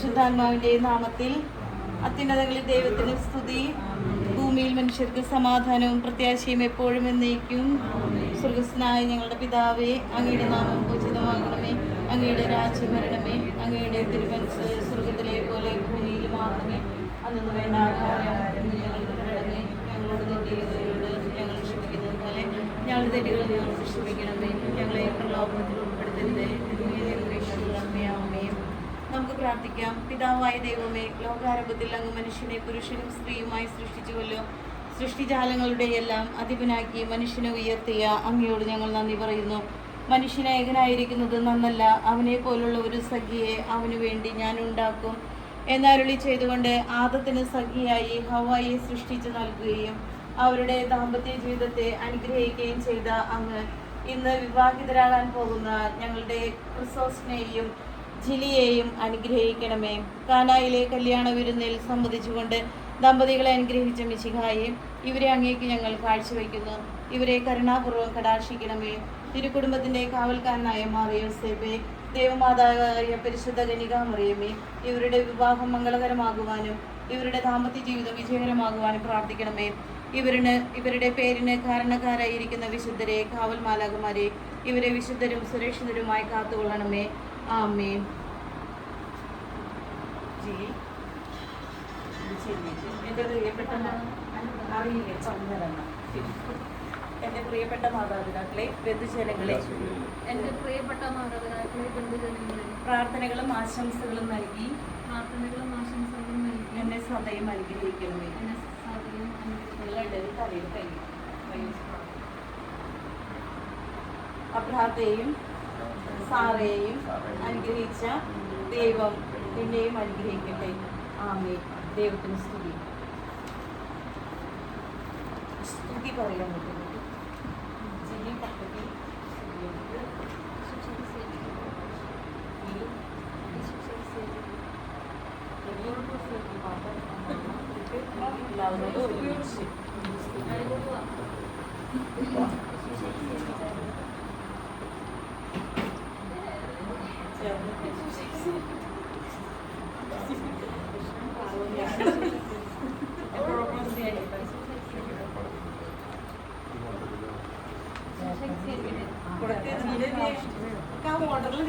പരിശുദ്ധാത്മാവിന്റെ നാമത്തിൽ. അത്യുന്നതങ്ങളിൽ ദൈവത്തിന് സ്തുതി, ഭൂമിയിൽ മനുഷ്യർക്ക് സമാധാനവും പ്രത്യാശയും എപ്പോഴും എന്നേക്കും. സ്വർഗസ്ഥനായ ഞങ്ങളുടെ പിതാവേ, അങ്ങയുടെ നാമം പൂജിതമാകണമേ, അങ്ങയുടെ രാജ്യം വരണമേ, അങ്ങയുടെ തിരുമനസ്സ് സ്വർഗത്തിലെ പോലെ ഭൂമിയിലുമാകണമേ. അന്നു വേണ്ട ആഹാരം ഞങ്ങൾക്ക് തരണമേ, ഞങ്ങളോട് തെറ്റുകളോട് ഞങ്ങൾ ക്ഷമിക്കുന്നത് പോലെ ഞങ്ങളുടെ തെറ്റുകൾ ഞങ്ങൾക്ക് ക്ഷമിക്കണമേ, ഞങ്ങളെ പ്രലോഭനത്തിൽ ഉൾപ്പെടുത്തരുതേ, നമുക്ക് പ്രാർത്ഥിക്കാം. പിതാവായ ദൈവമേ, ലോകാരംഭത്തിൽ അങ്ങ് മനുഷ്യനെ പുരുഷനും സ്ത്രീയുമായി സൃഷ്ടിച്ചുവല്ലോ. സൃഷ്ടിജാലങ്ങളുടെ എല്ലാം അധിപനാക്കി മനുഷ്യനെ ഉയർത്തിയ അങ്ങയോട് ഞങ്ങൾ നന്ദി പറയുന്നു. മനുഷ്യന് ഏകനായിരിക്കുന്നത് നന്നല്ല, അവനെ പോലുള്ള ഒരു സഖിയെ അവനു വേണ്ടി ഞാൻ ഉണ്ടാക്കും എന്നരുളി ചെയ്തുകൊണ്ട് ആദത്തിന് സഖിയായി ഹവ്വായെ സൃഷ്ടിച്ചു നൽകുകയും അവരുടെ ദാമ്പത്യ ജീവിതത്തെ അനുഗ്രഹിക്കുകയും ചെയ്ത അങ്ങ് ഇന്ന് വിവാഹിതരാകാൻ പോകുന്ന ഞങ്ങളുടെ ക്രിസോസിനെയും ജിലിയെയും അനുഗ്രഹിക്കണമേ. കാനായിലെ കല്യാണ വിരുന്നിൽ സംബന്ധിച്ചുകൊണ്ട് ദമ്പതികളെ അനുഗ്രഹിച്ച മിശിഹായെ, ഇവരെ അങ്ങേക്ക് ഞങ്ങൾ കാഴ്ചവെക്കുന്നു. ഇവരെ കരുണാപൂർവ്വം കടാക്ഷിക്കണമേ. തിരുക്കുടുംബത്തിന്റെ കാവൽക്കാരനായ മാർ യോസേപ്പേ, ദേവമാതാവായ പരിശുദ്ധ കന്യകാമറിയമേ, ഇവരുടെ വിവാഹം മംഗളകരമാകുവാനും ഇവരുടെ ദാമ്പത്യ ജീവിതം വിജയകരമാകുവാനും പ്രാർത്ഥിക്കണമേ. ഇവരുടെ പേരിന് കാരണക്കാരായിരിക്കുന്ന വിശുദ്ധരെ, കാവൽ മാലാഖമാരെ, ഇവരെ വിശുദ്ധരും സുരക്ഷിതരുമായി കാത്തുകൊള്ളണമേ. ആമേൻ. എൻ്റെ പ്രിയപ്പെട്ട മാതാപിതാക്കളെ, ബന്ധുജനങ്ങളെ, പ്രാർത്ഥനകളും ആശംസകളും നൽകി എന്നെ സദയം അനുഗ്രഹിക്കണമേ. അബ്രാഹത്തെയും സാറയെയും അനുഗ്രഹിച്ച ദൈവം എന്നെയും അനുഗ്രഹിക്കട്ടെ. ആമേൻ. ദൈവത്തിന് സ്തുതി. സ്തുതി പറയാൻ പറ്റും. ഓർഡറിൽ